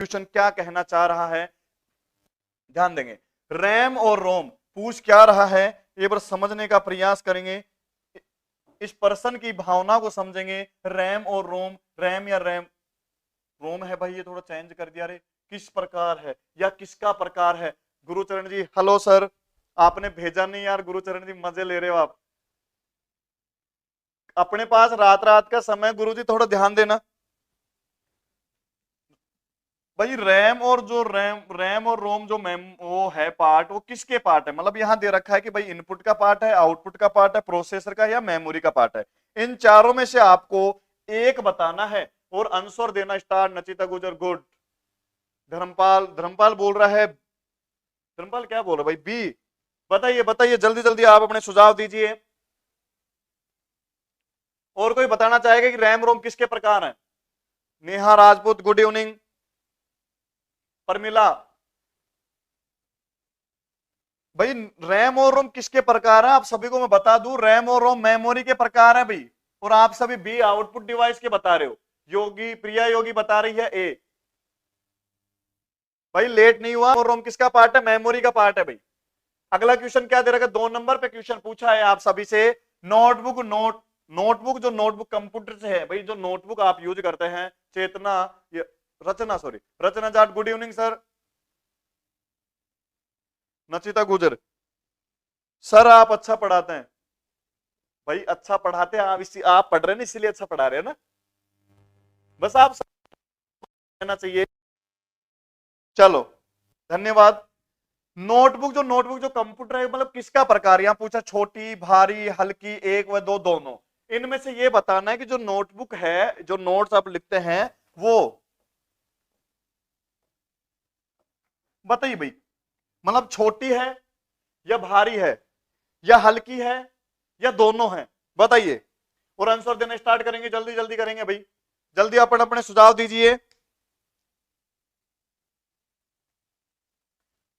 Question क्या कहना चाह रहा है, ध्यान देंगे। रैम और रोम पूछ क्या रहा है, ये पर समझने का प्रयास करेंगे, इस पर्सन की भावना को समझेंगे। रैम और रोम, रैम या रैम रोम है भाई, ये थोड़ा चेंज कर दिया रे, किस प्रकार है या किसका प्रकार है। गुरुचरण जी हेलो सर, आपने भेजा नहीं यार गुरुचरण जी, मजे ले रहे हो आप। अपने पास रात रात का समय, गुरुजी थोड़ा ध्यान देना भाई। रैम और जो रैम और रोम जो मैम वो है पार्ट, वो किसके पार्ट है, मतलब यहां दे रखा है कि भाई इनपुट का पार्ट है, आउटपुट का पार्ट है, प्रोसेसर का या मेमोरी का पार्ट है। इन चारों में से आपको एक बताना है और आंसर देना स्टार्ट। नचिता गुजर गुड। धर्मपाल, धर्मपाल बोल रहा है, धर्मपाल क्या बोल रहा है भाई, बी। बताइए बताइए जल्दी जल्दी आप अपने सुझाव दीजिए। और कोई बताना चाहेगा कि रैम रोम किसके प्रकार है। Neha Rajput good evening. परमिला भाई, रैम और रोम किसके प्रकार है आप सभी को मैं बता दूं, रैम और रोम मेमोरी के प्रकार है भाई। और आप सभी बी आउटपुट डिवाइस के बता रहे हो। योगी, प्रिया योगी बता रही है ए। भाई लेट नहीं हुआ, और रोम किसका पार्ट है, मेमोरी का पार्ट है भाई। अगला क्वेश्चन क्या दे रखा है, 2 नंबर पे क्वेश्चन पूछा है आप सभी से। नोटबुक जो नोटबुक कंप्यूटर से है भाई, जो नोटबुक आप यूज करते हैं। चेतना, रचना सॉरी, रचना जाट गुड इवनिंग सर। नचिता गुजर सर आप अच्छा पढ़ाते हैं भाई, अच्छा पढ़ाते हैं आप, इसी आप पढ़ रहे हैं ना इसीलिए अच्छा पढ़ा रहे हैं ना, बस आप कहना चाहिए। चलो धन्यवाद। नोटबुक जो कंप्यूटर है, मतलब किसका प्रकार, यहां पूछा छोटी, भारी, हल्की, एक व दो, दोनों। इनमें से ये बताना है कि जो नोटबुक है, जो नोट्स आप लिखते हैं वो, बताइए भाई, मतलब छोटी है या भारी है या हल्की है या दोनों है, बताइए। और आंसर देना स्टार्ट करेंगे, जल्दी जल्दी करेंगे भाई, जल्दी अपन अपने सुझाव दीजिए।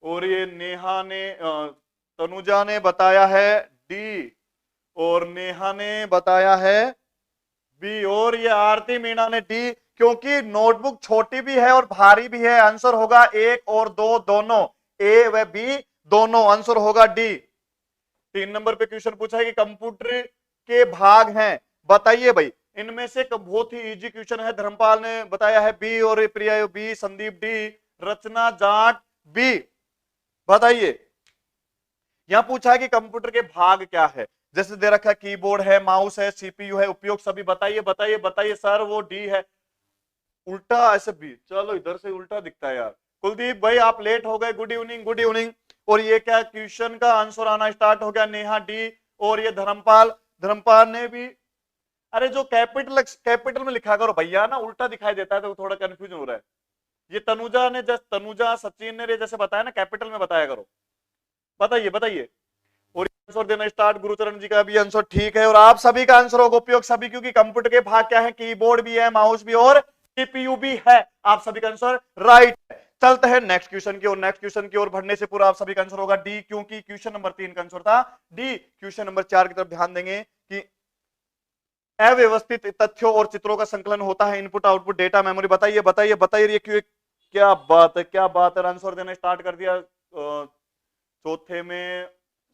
और ये नेहा ने तनुजा ने बताया है डी, और नेहा ने बताया है बी, और ये आरती मीणा ने डी। क्योंकि नोटबुक छोटी भी है और भारी भी है, आंसर होगा एक और दो दोनों, ए व बी दोनों, आंसर होगा डी। 3 नंबर पे क्वेश्चन पूछा है कि कंप्यूटर के भाग हैं, बताइए भाई। इनमें से बहुत ही इजी क्वेश्चन है, धर्मपाल ने बताया है बी, और प्रिया बी, संदीप डी, रचना जाट बी, बताइए। यहां पूछा है कि कंप्यूटर के भाग क्या है, जैसे दे रखा है कीबोर्ड है, माउस है, सीपीयू है, उपयोग सभी, बताइए बताइए बताइए सर, वो डी है। उल्टा ऐसे भी, चलो इधर से उल्टा दिखता है यार। कुलदीप भाई आप लेट हो गए, गुड इवनिंग गुड इवनिंग। और ये क्या क्वेश्चन का आंसर आना स्टार्ट हो गया, नेहा डी। और ये धर्मपाल, धर्मपाल ने भी, अरे जो कैपिटल कैपिटल में लिखा करो भैया ना, उल्टा दिखाई देता है तो थोड़ा कंफ्यूजन हो रहा है। ये तनुजा ने, जैसे तनुजा सचिन ने जैसे बताया ना, कैपिटल में बताया करो। बताइए बताइए। और आंसर देना स्टार्ट, गुरुचरण जी का भी आंसर ठीक है, और आप सभी का आंसर होगा उपयोग सभी, क्योंकि कंप्यूटर के भाग क्या है, कीबोर्ड भी है, माउस भी और सीपीयू भी है। आप सभी का आंसर राइट है। चलते हैं नेक्स्ट क्वेश्चन की ओर, नेक्स्ट क्वेश्चन की ओर बढ़ने से पूरा आप सभी का आंसर होगा डी, क्योंकि क्वेश्चन नंबर 3 का आंसर था डी। क्वेश्चन नंबर 4 की तरफ ध्यान देंगे कि अव्यवस्थित तथ्यों और चित्रों का संकलन होता है, इनपुट आउटपुट डेटा मेमोरी, बताइए बताइए बताइए। ये क्यों, क्या बात है क्या बात है, आंसर देना स्टार्ट कर दिया। चौथे में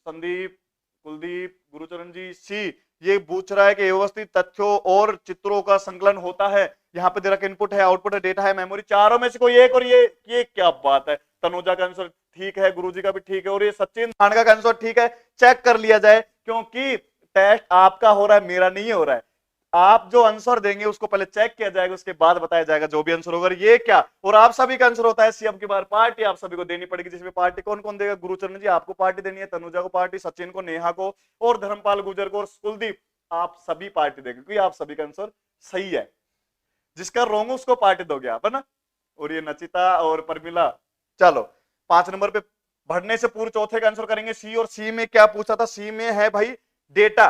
संदीप, कुलदीप, गुरुचरण जी सी। ये पूछ रहा है कि व्यवस्थित तथ्यों और चित्रों का संकलन होता है, यहाँ पे दे रखा इनपुट है, आउटपुट है, डेटा है, मेमोरी, चारों में से कोई एक। और ये क्या बात है, तनुजा का आंसर ठीक है, गुरुजी का भी ठीक है, और ये सचिन धानका का आंसर ठीक है। चेक कर लिया जाए, क्योंकि टेस्ट आपका हो रहा है, मेरा नहीं हो रहा है। आप जो आंसर देंगे उसको पहले चेक किया जाएगा, उसके बाद बताया जाएगा जो भी आंसर होगा। ये क्या, और आप सभी का आंसर होता है सीएम की बार पार्टी आप सभी को देनी पड़ेगी, जिसमें पार्टी कौन कौन देगा, गुरुचरण जी आपको पार्टी देनी है, तनुजा को पार्टी, सचिन को, नेहा को, और धर्मपाल गुजर को, और कुलदीप आप सभी पार्टी देंगे, क्योंकि आप सभी का आंसर सही है। जिसका रोंग उसको पार्टी दोगे आप, है ना। और ये नचिता और परमिला। चलो 5 नंबर पे बढ़ने से पूर्व चौथे का आंसर करेंगे सी, और सी में क्या पूछा था, सी में है भाई डेटा।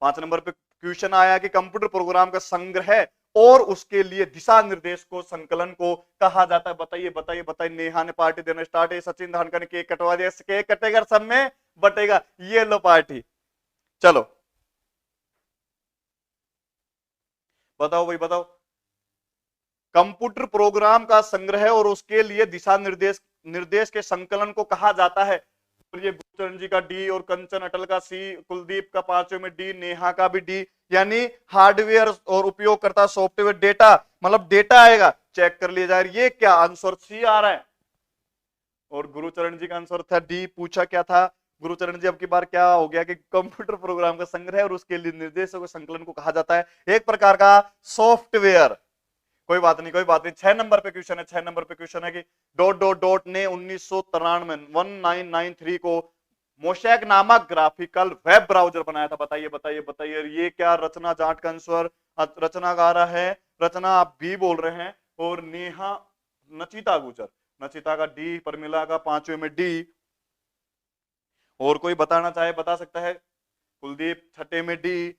5 नंबर पे क्वेश्चन आया कि कंप्यूटर प्रोग्राम का संग्रह और उसके लिए दिशा निर्देश को संकलन को कहा जाता है, बताइए बताइए बताइए। नेहा ने पार्टी देना स्टार्ट है, सचिन धानका ने केक कटवा दिया, केक कटेगा सब में बटेगा, ये लो पार्टी। चलो बताओ भाई बताओ। कंप्यूटर प्रोग्राम का संग्रह और उसके लिए दिशा निर्देश के संकलन को कहा जाता है। और ये गुरचरण जी का डी, और कंचन अटल का सी, कुलदीप का पांचवें में डी, नेहा का भी डी, यानी हार्डवेयर और उपयोगकर्ता सॉफ्टवेयर डेटा, मतलब डेटा आएगा, चेक कर लिया जाए। ये क्या आंसर सी आ रहा है, और गुरुचरण जी का आंसर था डी। पूछा क्या था गुरुचरण जी अब की बार, क्या हो गया कि कंप्यूटर प्रोग्राम का संग्रह और उसके लिए निर्देशों के संकलन को कहा जाता है एक प्रकार का सॉफ्टवेयर। कोई बात नहीं, कोई बात नहीं। 6 नंबर पे क्वेश्चन है, 6 नंबर पे क्वेश्चन है कि डॉट डॉट डॉट ने 1993 को मोशैक नामक ग्राफिकल वेब ब्राउजर बनाया था। बताइए बताइए बताइए, ये क्या रचना जाट का आंसर, रचनाकार है, रचना आप भी बोल रहे हैं, और नेहा नचिता गुजर, नचिता का डी, परमिला का पांचवें में डी, और कोई बताना चाहे बता सकता है, कुलदीप छठे में डी,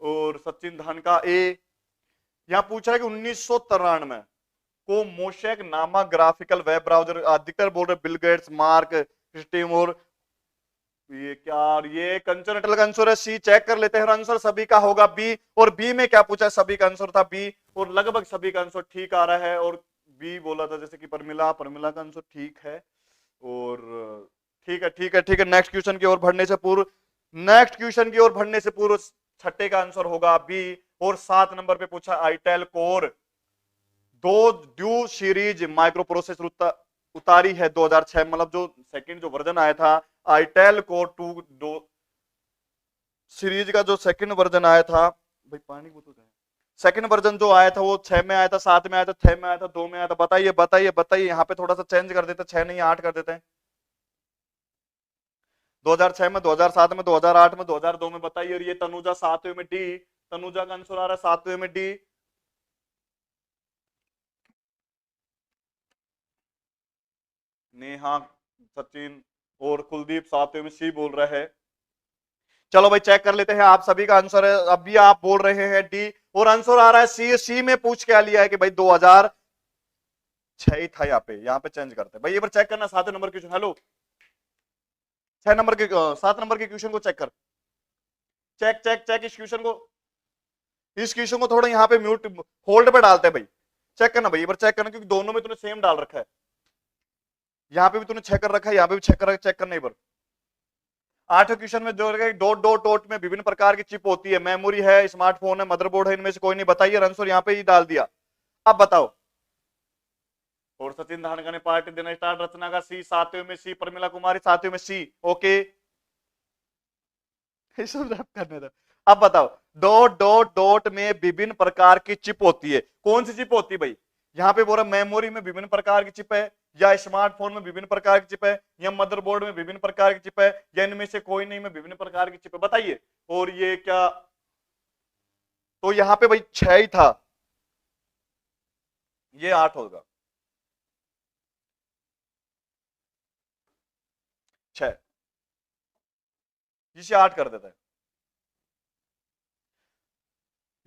और सचिन धान का ए। यहां पूछा है कि 1993 को मोशैक नामक ग्राफिकल वेब ब्राउजर, अधिकतर बोल रहे बिल गेट्स, मार्क स्टीम, और ये क्या, ये कंचन अटल का आंसर है सी। चेक कर लेते हैं, आंसर सभी का होगा बी, और बी में क्या पूछा है, सभी का आंसर था बी, और लगभग सभी का आंसर ठीक आ रहा है, और बी बोला था जैसे कि परमिला, परमिला का आंसर ठीक है, और ठीक है ठीक है ठीक है। नेक्स्ट क्वेश्चन की ओर बढ़ने से पूर्व, नेक्स्ट क्वेश्चन की ओर बढ़ने से पूर्व छठे का आंसर होगा बी, और 7 नंबर पे पूछा itel core 2 due series micro processor उतारी है 2006, मतलब जो सेकंड जो वर्जन आया था आईटेल कोर 2 सीरीज का जो सेकंड वर्जन आया था, भाई पानी को तो सेकंड वर्जन जो आया था वो 6 में आया था, 7 में आया था, 6 में आया था, 2 में आया था। बताइए बताइए बताइए, यहाँ पे थोड़ा सा चेंज कर देते, 6 नहीं 8 कर देते हैं। 2006 में, 2007 में, 2008 में, 2002 में। बताइए, और ये तनुजा 7वें में डी, तनुजा का आंसर आ रहा है 7वें में डी। नेहा, सचिन और कुलदीप 7वें में सी बोल रहा है। चलो भाई चेक कर लेते हैं, आप सभी का आंसर है, अभी आप बोल रहे हैं डी, और आंसर आ रहा है सी। सी में पूछ क्या लिया है कि भाई 2006 ही था, यहाँ पे चेंज करते हैं भाई, ये बार चेक करना 7 नंबर क्वेश्चन। हेलो 6 नंबर के 7 नंबर के क्वेश्चन को चेक कर, चेक चेक चेक इस क्वेश्चन को, इस क्वेश्चन को थोड़ा यहाँ पे म्यूट होल्ड पे डालते हैं भाई, चेक करना भाई, एक बार चेक करना, क्योंकि दोनों में तूने सेम डाल रखा है, यहाँ पे भी तूने चेक कर रखा है, यहाँ पे भी चेक कर रखा है, चेक करना एक बार। 8वें क्वेश्चन में जो डॉट डॉट डॉट में विभिन्न प्रकार की चिप होती है, मेमोरी है, स्मार्टफोन है, मदरबोर्ड है, इनमें से कोई नहीं। बताइए, आंसर यहाँ पे ही डाल दिया, अब बताओ। और सचिन धानका ने पार्टी देना स्टार्ट, रचना का सी 7वें में सी, परमिला कुमारी 7वें में सी। ओके करने दो, अब बताओ। डॉट डॉट डॉट में विभिन्न प्रकार की चिप होती है, कौन सी चिप होती है भाई? यहाँ पे बोल रहा मेमोरी में विभिन्न प्रकार की चिप है, या स्मार्टफोन में विभिन्न प्रकार की चिप है, या मदरबोर्ड में विभिन्न प्रकार की चिप है, या इनमें से कोई नहीं में विभिन्न प्रकार की चिप है। बताइए, और ये क्या, तो यहाँ पे भाई 6 ही था, ये 8 होगा, 6 जिसे 8 कर देता है।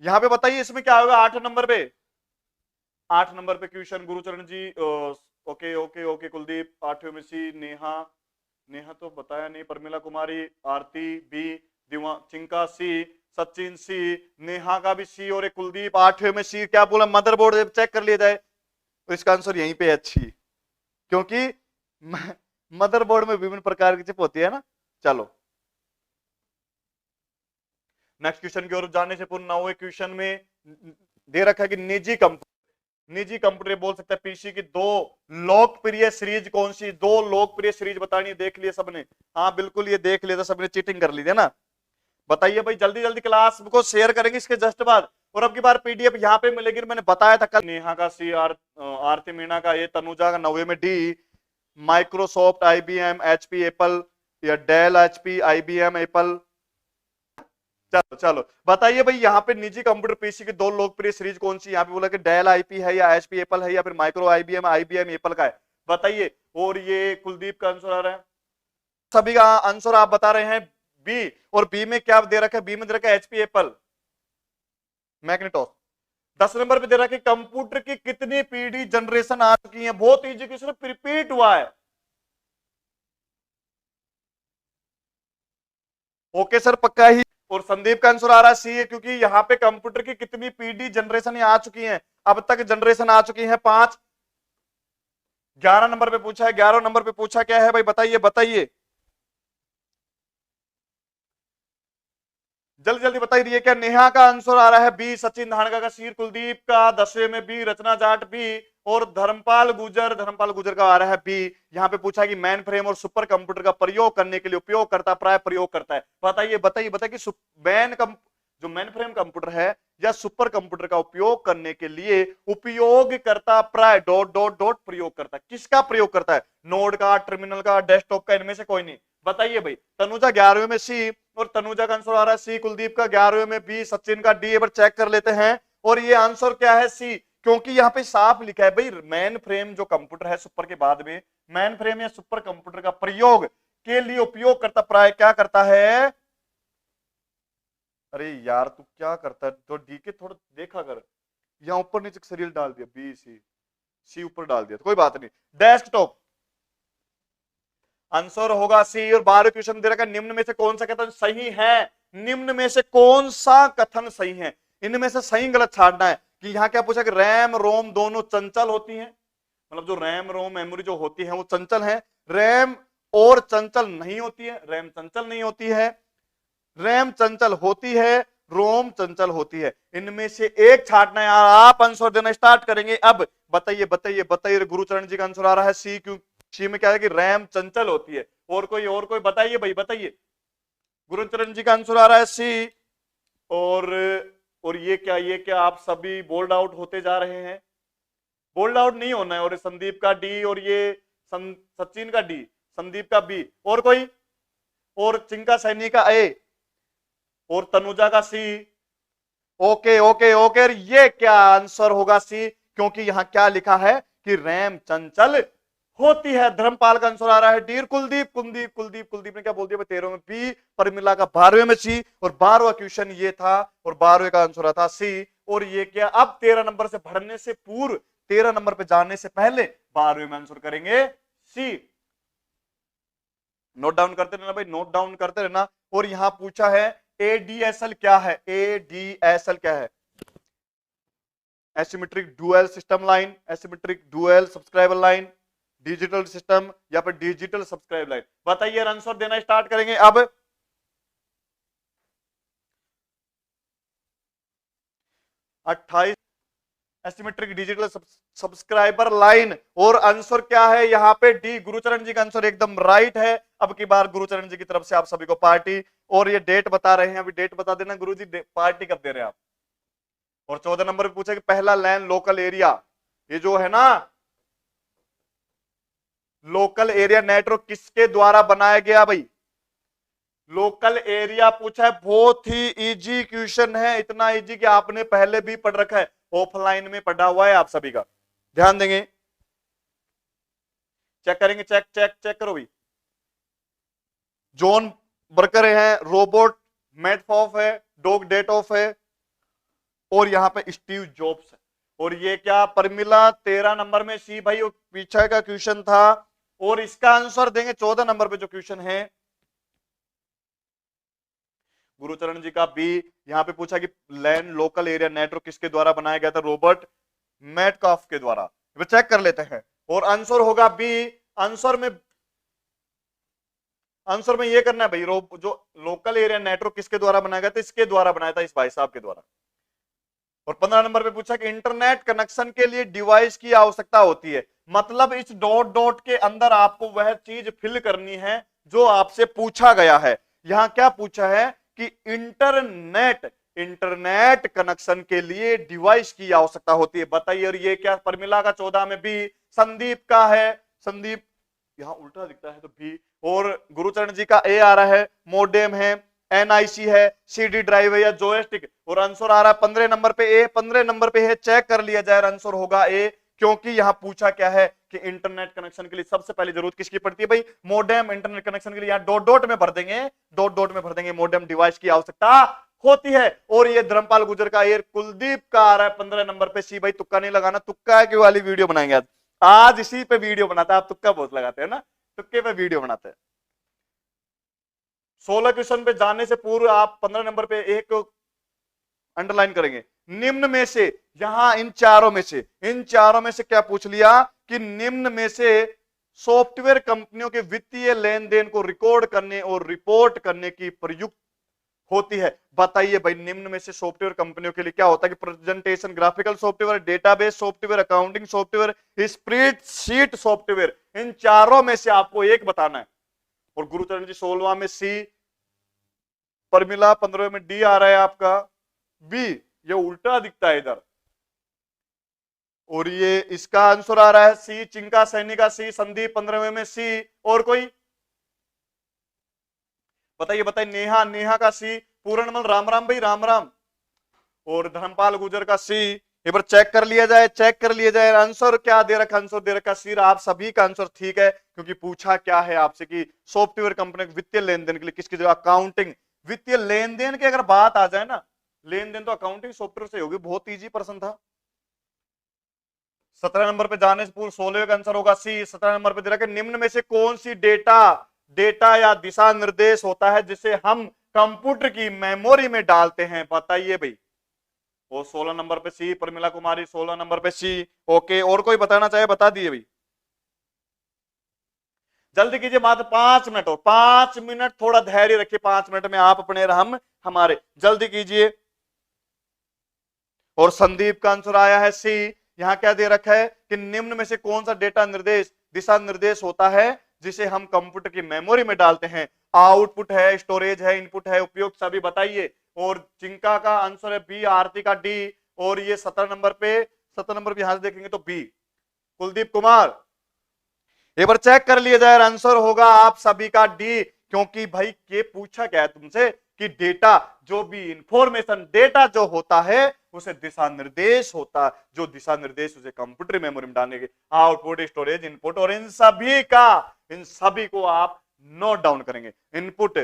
यहां पे बताइए इसमें क्या होगा 8 नंबर पे, 8 नंबर पे क्वेश्चन गुरुचरण जी। ओके ओके ओके, कुलदीप 8वें में सी, नेहा, नेहा तो बताया नहीं, परमिला कुमारी, आरती बी, दिवा चिंका सी, सचिन सी, नेहा का भी सी, और एक कुलदीप 8वें में सी। क्या बोला, मदरबोर्ड चेक कर लिया जाए, तो इसका आंसर यहीं पे है अच्छी, क्योंकि मदरबोर्ड में विभिन्न प्रकार की चिप होती है ना। चलो नेक्स्ट क्वेश्चन की ओर जाने से पूर्व 9वें क्वेश्चन में दे रखा है कि निजी कंप्यूटर बोल सकता है पीसी की 2 लोकप्रिय सीरीज कौन सी, 2 लोकप्रिय सीरीज बतानी, देख लिए सबने? हाँ बिल्कुल, ये देख लिया था सबने, चीटिंग कर ली थी ना। बताइए भाई, जल्दी जल्दी क्लास को शेयर करेंगे इसके जस्ट बाद, और अब की बार पीडीएफ यहाँ पे मिलेगी, मैंने बताया था कल। नेहा का सी, आरती मीणा का ये, तनुजा का 9वें में D, Microsoft, IBM, HP, Apple, या डेल, एचपी, आईबीएम, एप्पल। चलो चलो बताइए भाई, यहाँ पे निजी कंप्यूटर पीसी की 2 लोकप्रिय सीरीज कौन सी? यहाँ पे बोला कि डेल आईपी है, या एचपी एप्पल है, या फिर माइक्रो आईबीएम, आईबीएम एप्पल का है। बताइए, और ये कुलदीप का आंसर आ रहा है, सभी का आंसर आप बता रहे हैं बी, और बी में क्या दे रखा है? बी में दे रखा है एचपी, एप्पल, मैग्नेटॉस। 10 नंबर पे दे रखा है कंप्यूटर की कितनी पीढ़ी जनरेशन आ चुकी है, बहुत इजी क्वेश्चन, रिपीट हुआ है। ओके सर, पक्का ही और संदीप का आंसर आ रहा है सी है, क्योंकि यहाँ पे कंप्यूटर की कितनी पीडी जनरेशन आ चुकी है, अब तक जनरेशन आ चुकी है 5। 11 नंबर पे पूछा है, 11 नंबर पे पूछा क्या है भाई, बताइए बताइए, जल्दी जल्दी बताइए क्या। नेहा का आंसर आ रहा है बी, सचिन धानका का सी, कुलदीप का 10वें में बी, रचना जाट बी, और धर्मपाल गुजर का आ रहा है बी। यहाँ पे पूछा कि मैन फ्रेम और सुपर कंप्यूटर का प्रयोग करने के लिए उपयोग करता, प्राय प्रयोग करता है। बताइए बताइए बताइए कि जो मैन फ्रेम कंप्यूटर है या सुपर कंप्यूटर का उपयोग करने के लिए उपयोग करता, प्राय डॉट डॉट डॉट प्रयोग करता, किसका प्रयोग करता है, नोड का, टर्मिनल का, डेस्कटॉप का, इनमें से कोई नहीं। बताइए भाई, तनुजा 11वें में सी, और तनुजा का आंसर आ रहा है सी, कुलदीप का 11वें में बी, सचिन का डी। एक बार चेक कर लेते हैं, और ये आंसर क्या है सी, क्योंकि यहाँ पे साफ लिखा है भाई मैन फ्रेम जो कंप्यूटर है, सुपर के बाद में मैन फ्रेम या सुपर कंप्यूटर का प्रयोग के लिए उपयोग करता, प्राय क्या करता है। अरे यार तू क्या करता है, तो डी के थोड़ा देखा कर, यहाँ ऊपर नीचे सीरियल डाल दिया, बी सी, सी ऊपर डाल दिया, तो कोई बात नहीं। डेस्कटॉप आंसर होगा सी। और 12 क्वेश्चन दे रखा है, निम्न में से कौन सा कथन सही है, निम्न में से कौन सा कथन सही है, इनमें से सही गलत छाड़ना है। कि यहाँ क्या पूछा कि रैम रोम दोनों चंचल होती हैं, मतलब जो रैम रोम मेमोरी जो होती है वो चंचल है, रैम और चंचल नहीं होती है, रैम चंचल नहीं होती है, रैम चंचल होती है, रोम चंचल होती है, इनमें से एक छाटना है यार। आप आंसर देना स्टार्ट करेंगे अब। बताइए बताइए बताइए, गुरुचरण जी का आंसर आ रहा है सी, क्यों सी में क्या है कि रैम चंचल होती है। और कोई बताइए भाई बताइए, गुरुचरण जी का आंसर आ रहा है सी। और ये क्या आप सभी बोल्ड आउट होते जा रहे हैं, बोल्ड आउट नहीं होना है। और संदीप का डी, और ये सचिन का डी, संदीप का बी, और कोई, और चिंका सैनी का ए, और तनुजा का सी। ओके ओके ओके, ये क्या आंसर होगा सी, क्योंकि यहां क्या लिखा है कि रैम चंचल होती है। धर्मपाल का आंसर आ रहा है डी। कुलदीप ने क्या बोल दिया, 13वें में बी, परमिला का 12वें में सी, और 12वां क्वेश्चन ये था, और 12वें का आंसर था सी। और ये क्या, अब 13 नंबर से भरने से पूर्व, 13 नंबर पे जाने से पहले 12वें में आंसर करेंगे सी। नोट डाउन करते रहना भाई, नोट डाउन करते रहना। और यहां पूछा है एडीएसएल क्या है, एडीएसएल क्या है, asymmetric dual system line, asymmetric dual subscriber line, digital system, या फिर डिजिटल सब्सक्राइब लाइन। बताइए, आंसर देना स्टार्ट करेंगे अब। 28 एसिमेट्रिक डिजिटल सब्सक्राइबर लाइन, और आंसर क्या है यहाँ पे डी। गुरुचरण जी का आंसर एकदम राइट है। अब की बार गुरुचरण जी की तरफ से आप सभी को पार्टी, और ये डेट बता रहे हैं, अभी डेट बता देना गुरु जी, पार्टी कब दे रहे हैं आप। और 14 नंबर पे पूछा कि पहला लैन लोकल एरिया, ये जो है ना लोकल एरिया नेटवर्क, किसके द्वारा बनाया गया भाई। लोकल एरिया पूछा है, बहुत ही इजी क्वेश्चन है, इतना इजी कि आपने पहले भी पढ़ रखा है, ऑफलाइन में पढ़ा हुआ है आप सभी का। ध्यान देंगे, चेक करेंगे, चेक चेक चेक करो भाई। जॉन बर्कर है, रोबोट मेटफॉफ है, डॉग डेटॉफ है, और यहां पे स्टीव जॉब्स है। और ये क्या, परमिला 13 नंबर में सी भाई, पीछे का क्वेश्चन था। और इसका आंसर देंगे 14 नंबर पे जो क्वेश्चन है, गुरुचरण जी का बी। यहां पे पूछा कि लैंड लोकल एरिया नेटवर्क किसके द्वारा बनाया गया था, रॉबर्ट मेटकॉफ के द्वारा। चेक कर लेते हैं, और आंसर होगा बी। आंसर में ये करना है भाई, जो लोकल एरिया नेटवर्क किसके द्वारा बनाया गया था, इसके द्वारा बनाया था, इस भाई साहब के द्वारा। और 15 नंबर पे पूछा कि इंटरनेट कनेक्शन के लिए डिवाइस की आवश्यकता होती है, मतलब इस डॉट डॉट के अंदर आपको वह चीज फिल करनी है जो आपसे पूछा गया है। यहां क्या पूछा है कि इंटरनेट कनेक्शन के लिए डिवाइस की आवश्यकता होती है। बताइए, और ये क्या, परमिला का 14 में बी, संदीप का है, संदीप यहां उल्टा दिखता है तो बी, और गुरुचरण जी का ए आ रहा है, मोडेम है, एनआईसी है, सीडी ड्राइव है, या जोयस्टिक। और आंसर आ रहा है 15 नंबर पे ए, 15 नंबर पे है, चेक कर लिया जाए, आंसर होगा ए, क्योंकि यहां पूछा क्या है कि इंटरनेट कनेक्शन के लिए सबसे पहले जरूरत किसकी पड़ती है भाई, मोडेम। इंटरनेट कनेक्शन के लिए यहां डॉट डॉट में भर देंगे, डॉट डॉट में भर देंगे, मोडेम डिवाइस की आवश्यकता होती है। और ये धर्मपाल गुजर का, ये कुलदीप का आ रहा है 15 नंबर पे सी। भाई तुक्का नहीं लगाना, तुक्का की वाली वीडियो बनाएंगे आज, आज इसी पे वीडियो बनाता है। आप तुक्का बहुत लगाते हैं ना, तुक्के पे वीडियो बनाते हैं। 16 क्वेश्चन पे जाने से पूर्व आप 15 नंबर पे एक अंडरलाइन करेंगे, निम्न में से, यहां इन चारों में से क्या पूछ लिया कि निम्न में से सॉफ्टवेयर कंपनियों के वित्तीय लेन देन को रिकॉर्ड करने और रिपोर्ट करने की प्रयुक्त होती है। बताइए भाई, निम्न में से सॉफ्टवेयर कंपनियों के लिए क्या होता है कि presentation graphical software, database software, accounting software, spreadsheet software, इन चारों में से आपको एक बताना है। और गुरुचरण जी 16वां में सी, परमिला 15वें में डी आ रहा है आपका बी, ये उल्टा दिखता है इधर, और ये इसका आंसर आ रहा है सी, चिंका सैनी का सी, संदीप 15वें में सी, और कोई बताइए बताइए, नेहा का सी, पूरणमल राम राम भाई राम राम, और धर्मपाल गुजर का सी। एक बार चेक कर लिया जाए आंसर क्या दे रखा, आंसर दे रखा सी, आप सभी का आंसर ठीक है, क्योंकि पूछा क्या है आपसे कि सॉफ्टवेयर कंपनी वित्तीय लेन देन के लिए किसकी जगह, अकाउंटिंग, वित्तीय लेन देन की अगर बात आ जाए ना, लेन देन तो अकाउंटिंग सॉफ्टवेयर से होगी, बहुत इजी प्रश्न था। 17 नंबर पे जाने से पूर्व 16वें का आंसर होगा सी। 17 नंबर पे दे रखा है निम्न में से कौन सी डेटा या दिशा निर्देश होता है जिसे हम कंप्यूटर की मेमोरी में डालते हैं, बताइए भाई। वो 16 नंबर पे सी, प्रमिला कुमारी 16 नंबर पे सी। ओके, और कोई बताना चाहे बता दिए भाई, जल्दी कीजिए, मात्र 5 मिनट और 5 मिनट, थोड़ा धैर्य रखिए, 5 मिनट में आप अपने हम हमारे, जल्दी कीजिए। और संदीप का आंसर आया है सी। यहां क्या दे रखा है कि निम्न में से कौन सा डेटा निर्देश, दिशा निर्देश होता है जिसे हम कंप्यूटर की मेमोरी में डालते हैं, आउटपुट है, स्टोरेज है, इनपुट है, उपयोग सभी बताइए। और चिंका का आंसर है बी, आरती का डी, और ये 17 नंबर पे यहां से देखेंगे तो बी, कुलदीप कुमार। एक बार चेक कर लिया जाए, आंसर होगा आप सभी का डी, क्योंकि भाई ये पूछा क्या है तुमसे कि डेटा जो भी इंफॉर्मेशन, डेटा जो होता है उसे दिशा निर्देश होता है, जो दिशा निर्देश उसे कंप्यूटर मेमोरी में डालने के, आउटपुट, स्टोरेज, इनपुट, और इन सभी को आप नोट डाउन करेंगे। इनपुट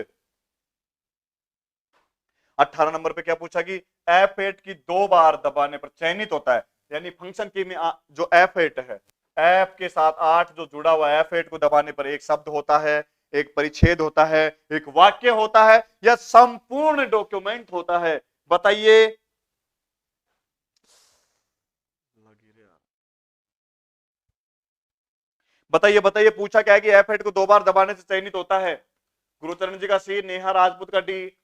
18 नंबर पे क्या पूछा कि F8 की 2 बार दबाने पर चयनित होता है, यानी फंक्शन की में जो F8 है, F के साथ 8 जो जुड़ा हुआ है, F8 को दबाने पर एक शब्द होता है, एक परिच्छेद होता है, एक वाक्य होता है, या संपूर्ण डॉक्यूमेंट होता है, बताइए। बताइए बताइए, पूछा क्या है कि F8 को 2 बार दबाने से चयनित होता है। गुरुचरण जी का सी, नेहा राजपूत का डी,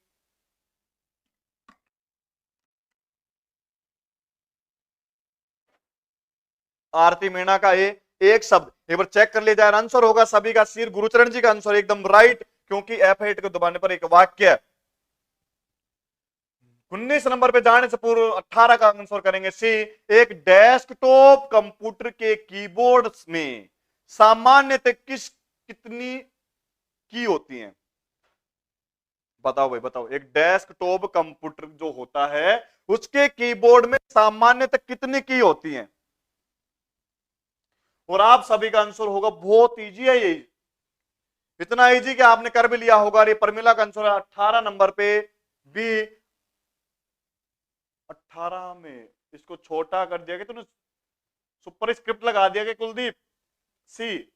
आरती मीणा का ए, एक शब्द। एक बार चेक कर लिया जाए, आंसर होगा सभी का सी, गुरुचरण जी का आंसर एकदम राइट, क्योंकि F8 को दबाने पर एक वाक्य। 19 नंबर पे जाने से पूर्व 18 का आंसर करेंगे सी। एक डेस्कटॉप कंप्यूटर के कीबोर्ड में सामान्यतः कितनी की होती हैं, बताओ भाई बताओ। एक डेस्कटॉप कंप्यूटर जो होता है उसके कीबोर्ड में सामान्यतः कितनी की होती हैं, और आप सभी का आंसर होगा, बहुत इजी है ये, इतना इजी कि आपने कर भी लिया होगा। ये प्रमिला का आंसर है 18 नंबर पे बी। 18 में इसको छोटा कर दिया गया, तूने सुपर स्क्रिप्ट लगा दिया गया कुलदीप, सी।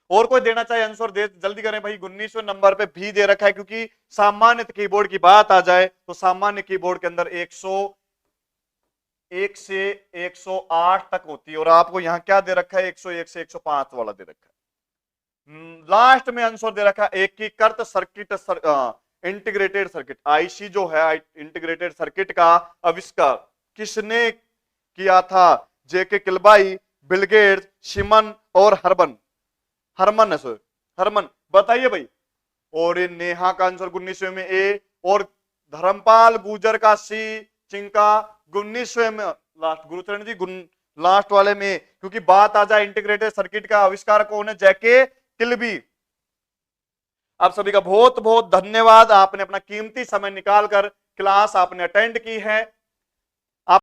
और कोई देना चाहे आंसर दे, जल्दी करें भाई। 19वें नंबर पे भी दे रखा है, क्योंकि सामान्य कीबोर्ड की बात आ जाए तो सामान्य कीबोर्ड के अंदर 101 से 108 तक होती है, और आपको यहां क्या दे रखा है, 101 से 105 वाला दे रखा है। लास्ट में आंसर दे रखा है एकीकृत सर्किट, इंटीग्रेटेड सर्किट, आईसी जो है, इंटीग्रेटेड सर्किट का आविष्कार किसने किया था, जेके किलबाई, बिल गेट्स, सिमन और हरमन है सर, हरमन, बताइए भाई। और ये नेहा का आंसर 19वें में ए, और धर्मपाल गुजर का सी, चिंका 19वें में लास्ट, गुरुचरण जी लास्ट वाले में, क्योंकि बात आ जाए इंटीग्रेटेड सर्किट का आविष्कार कौन है, जेके किलबी। आप सभी का बहुत बहुत धन्यवाद, आपने अपना कीमती समय निकालकर क्लास आपने अटेंड की है।